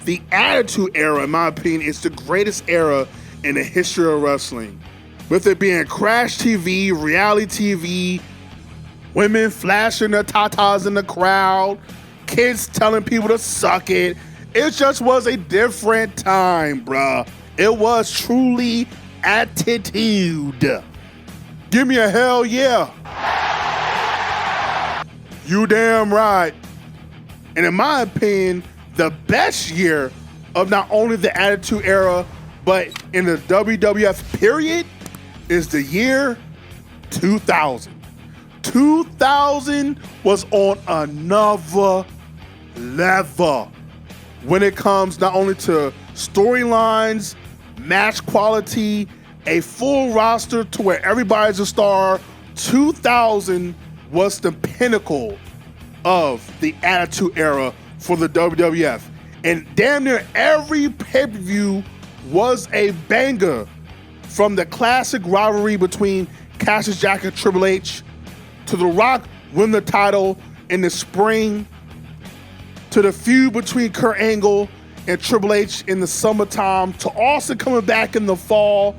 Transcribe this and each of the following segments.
the Attitude Era, in my opinion, is the greatest era in the history of wrestling. With it being Crash TV, reality TV, women flashing their tatas in the crowd, kids telling people to suck it. It just was a different time, bruh. It was truly attitude. Give me a hell yeah. You damn right. And in my opinion, the best year of not only the Attitude Era, but in the WWF period is the year 2000. 2000 was on another level when it comes not only to storylines, match quality, a full roster to where everybody's a star. 2000 was the pinnacle of the Attitude Era for the WWF. And damn near every pay-per-view was a banger, from the classic rivalry between Cassius Jack and Triple H, to The Rock win the title in the spring, to the feud between Kurt Angle and Triple H in the summertime, to Austin coming back in the fall,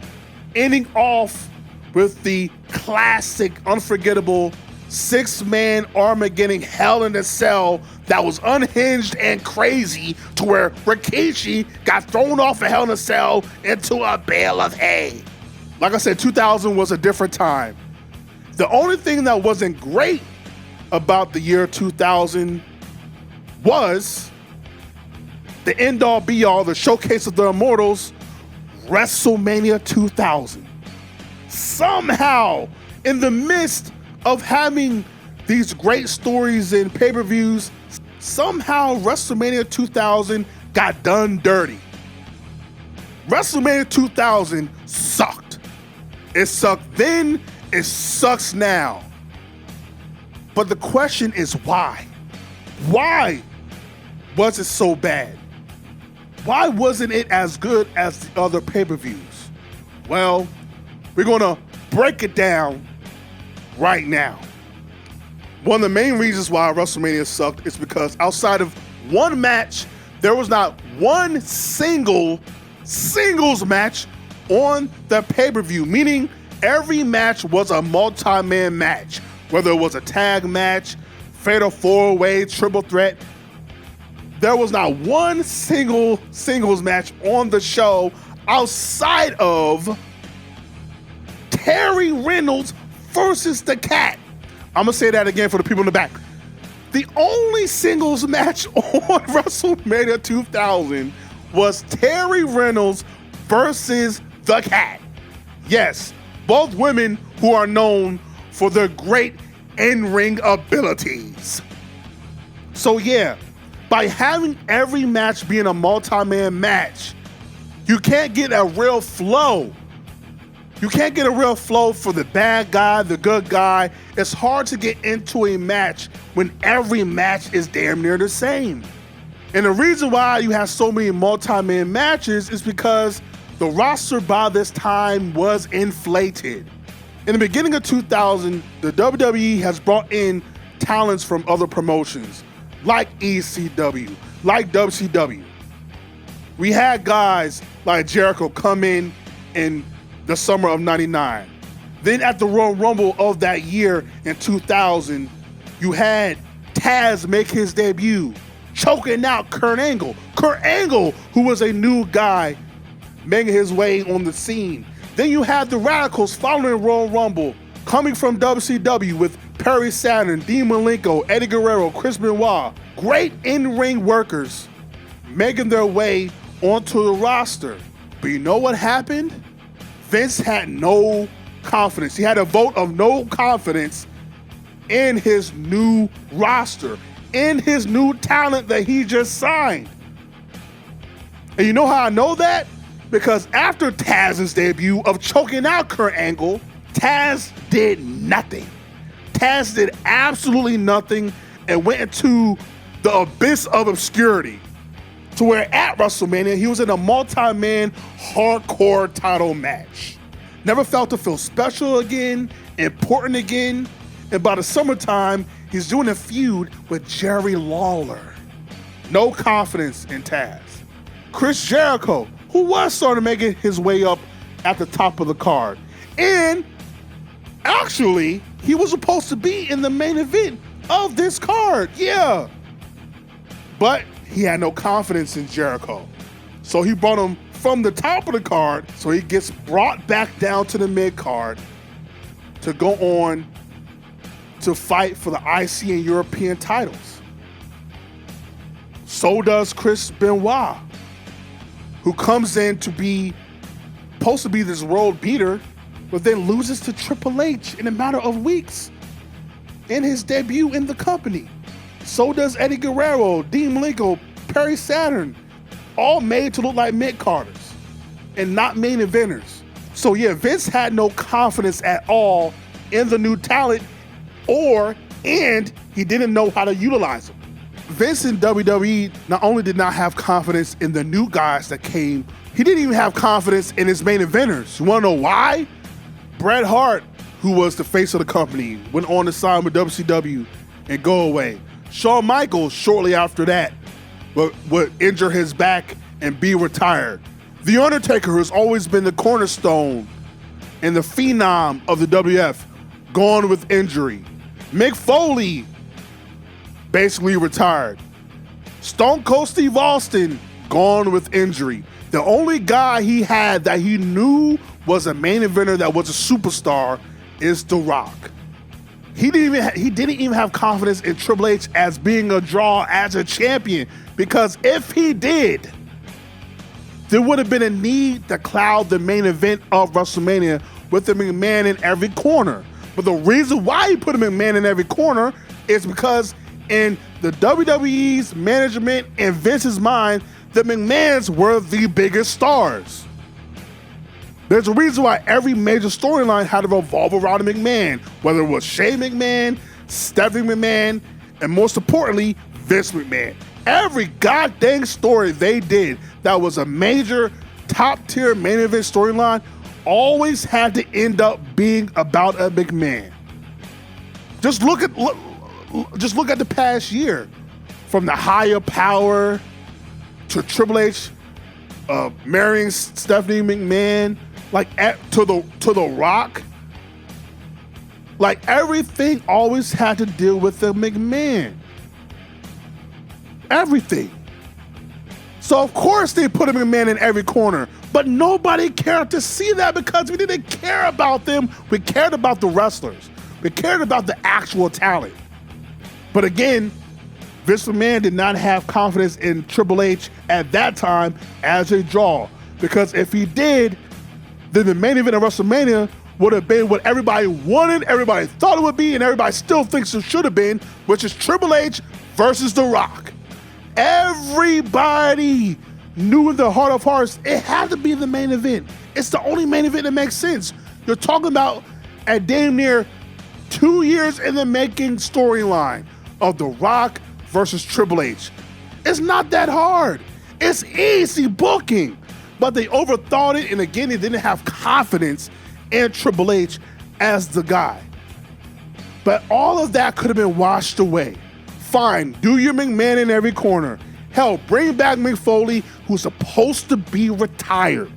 ending off with the classic, unforgettable six-man Armageddon Hell in a Cell that was unhinged and crazy, to where Rikishi got thrown off a Hell in a Cell into a bale of hay. Like I said, 2000 was a different time. The only thing that wasn't great about the year 2000 was the end-all be-all, the showcase of the Immortals, WrestleMania 2000. Somehow, in the midst of having these great stories and pay-per-views, somehow WrestleMania 2000 got done dirty. WrestleMania 2000 sucked. It sucked then, it sucks now. But the question is why? Why was it so bad? Why wasn't it as good as the other pay-per-views? Well, we're gonna break it down right now. One of the main reasons why WrestleMania sucked is because outside of one match, there was not one singles match on the pay-per-view, meaning every match was a multi-man match, whether it was a tag match, fatal four-way, triple threat. There was not one singles match on the show outside of Terry Reynolds versus the Cat. I'm gonna say that again for the people in the back. The only singles match on WrestleMania 2000 was Terry Reynolds versus the Cat. Yes, both women who are known for their great in-ring abilities. So yeah, by having every match being a multi-man match, you can't get a real flow. You can't get a real flow for the bad guy, the good guy. It's hard to get into a match when every match is damn near the same. And the reason why you have so many multi-man matches is because the roster by this time was inflated. In the beginning of 2000, the WWE has brought in talents from other promotions, like ECW, like WCW. We had guys like Jericho come in the summer of '99. Then at the Royal Rumble of that year in 2000, you had Taz make his debut, choking out Kurt Angle. Kurt Angle, who was a new guy, making his way on the scene. Then you had the Radicals following Royal Rumble, coming from WCW with Perry Saturn, Dean Malenko, Eddie Guerrero, Chris Benoit. Great in-ring workers making their way onto the roster. But you know what happened? Vince had no confidence. He had a vote of no confidence in his new roster, in his new talent that he just signed. And you know how I know that? Because after Taz's debut of choking out Kurt Angle, Taz did nothing. Taz did absolutely nothing and went into the abyss of obscurity, to where at WrestleMania, he was in a multi-man hardcore title match. Never felt to feel special again, important again, and by the summertime, he's doing a feud with Jerry Lawler. No confidence in Taz. Chris Jericho, who was starting to make his way up at the top of the card. And actually, he was supposed to be in the main event of this card, yeah. But he had no confidence in Jericho. So he brought him from the top of the card, so he gets brought back down to the mid card to go on to fight for the IC and European titles. So does Chris Benoit, who comes in to be supposed to be this world beater, but then loses to Triple H in a matter of weeks in his debut in the company. So does Eddie Guerrero, Dean Malenko, Perry Saturn, all made to look like mid-carders and not main eventers. So yeah, Vince had no confidence at all in the new talent, and he didn't know how to utilize them. Vince in WWE not only did not have confidence in the new guys that came, he didn't even have confidence in his main eventers. You wanna know why? Bret Hart, who was the face of the company, went on to sign with WCW and go away. Shawn Michaels, shortly after that, would injure his back and be retired. The Undertaker, who's always been the cornerstone and the phenom of the WF, gone with injury. Mick Foley, basically retired. Stone Cold Steve Austin, gone with injury. The only guy he had that he knew was a main eventer that was a superstar is The Rock. He didn't even have confidence in Triple H as being a draw as a champion, because if he did, there would have been a need to cloud the main event of WrestleMania with the McMahon in every corner. But the reason why he put a McMahon in every corner is because in the WWE's management and Vince's mind, the McMahons were the biggest stars. There's a reason why every major storyline had to revolve around a McMahon, whether it was Shane McMahon, Stephanie McMahon, and most importantly, Vince McMahon. Every goddamn story they did that was a major top-tier main event storyline always had to end up being about a McMahon. Just look at the past year, from the higher power to Triple H marrying Stephanie McMahon, to the Rock. Like, everything always had to deal with the McMahon. Everything. So of course they put a McMahon in every corner, but nobody cared to see that because we didn't care about them. We cared about the wrestlers. We cared about the actual talent. But again, Vince McMahon did not have confidence in Triple H at that time as a draw, because if he did, then the main event of WrestleMania would have been what everybody wanted, everybody thought it would be, and everybody still thinks it should have been, which is Triple H versus The Rock. Everybody knew in their heart of hearts it had to be the main event. It's the only main event that makes sense. You're talking about a damn near 2 years in the making storyline of The Rock versus Triple H. It's not that hard. It's easy booking. But they overthought it, and again, they didn't have confidence in Triple H as the guy. But all of that could have been washed away. Fine, do your McMahon in every corner. Hell, bring back Mick Foley, who's supposed to be retired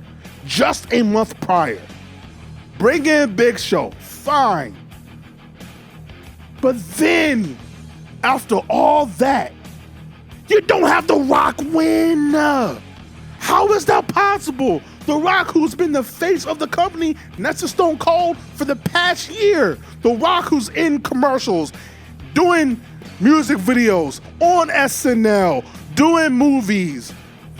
just a month prior. Bring in Big Show, fine. But then, after all that, you don't have The Rock win. How is that possible? The Rock, who's been the face of the company next to Stone Cold for the past year. The Rock, who's in commercials, doing music videos, on SNL, doing movies.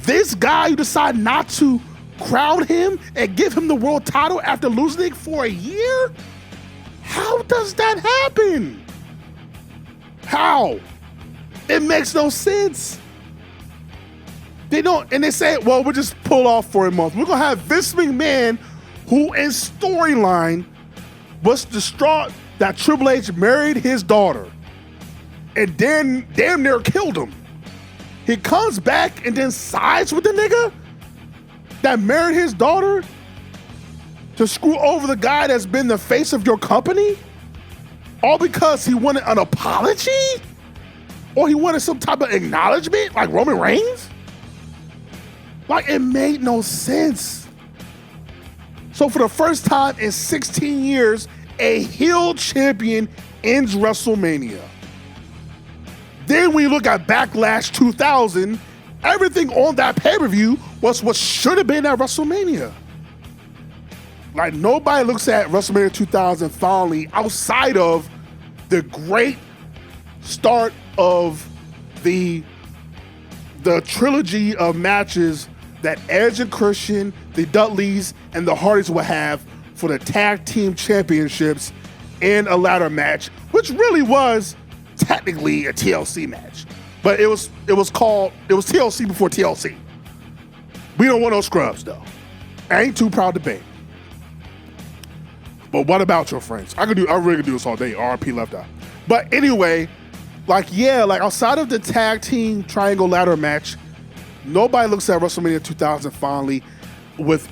This guy, you decide not to crown him and give him the world title after losing it for a year? How does that happen? How? It makes no sense. They don't, and they say, well, we'll just pull off for a month. We're gonna have Vince McMahon, who in storyline was distraught that Triple H married his daughter and then damn near killed him. He comes back and then sides with the nigga that married his daughter to screw over the guy that's been the face of your company? All because he wanted an apology? Or he wanted some type of acknowledgement like Roman Reigns? Like, it made no sense. So for the first time in 16 years, a heel champion ends WrestleMania. Then when you look at Backlash 2000, everything on that pay-per-view was what should have been at WrestleMania. Like, nobody looks at WrestleMania 2000 fondly outside of the great start of the trilogy of matches that Edge and Christian, the Dudleys, and the Hardys will have for the tag team championships in a ladder match, which really was technically a TLC match. But it was TLC before TLC. We don't want no scrubs though. I ain't too proud to beg. But what about your friends? I really could do this all day. RP Left Eye. But anyway, like outside of the tag team triangle ladder match, nobody looks at WrestleMania 2000 fondly with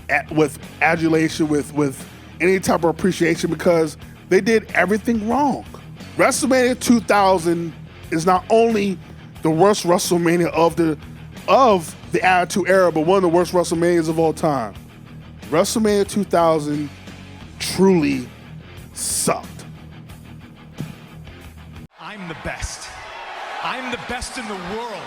adulation, with any type of appreciation, because they did everything wrong. WrestleMania 2000 is not only the worst WrestleMania of the Attitude Era, but one of the worst WrestleManias of all time. WrestleMania 2000 truly sucked. I'm the best. I'm the best in the world.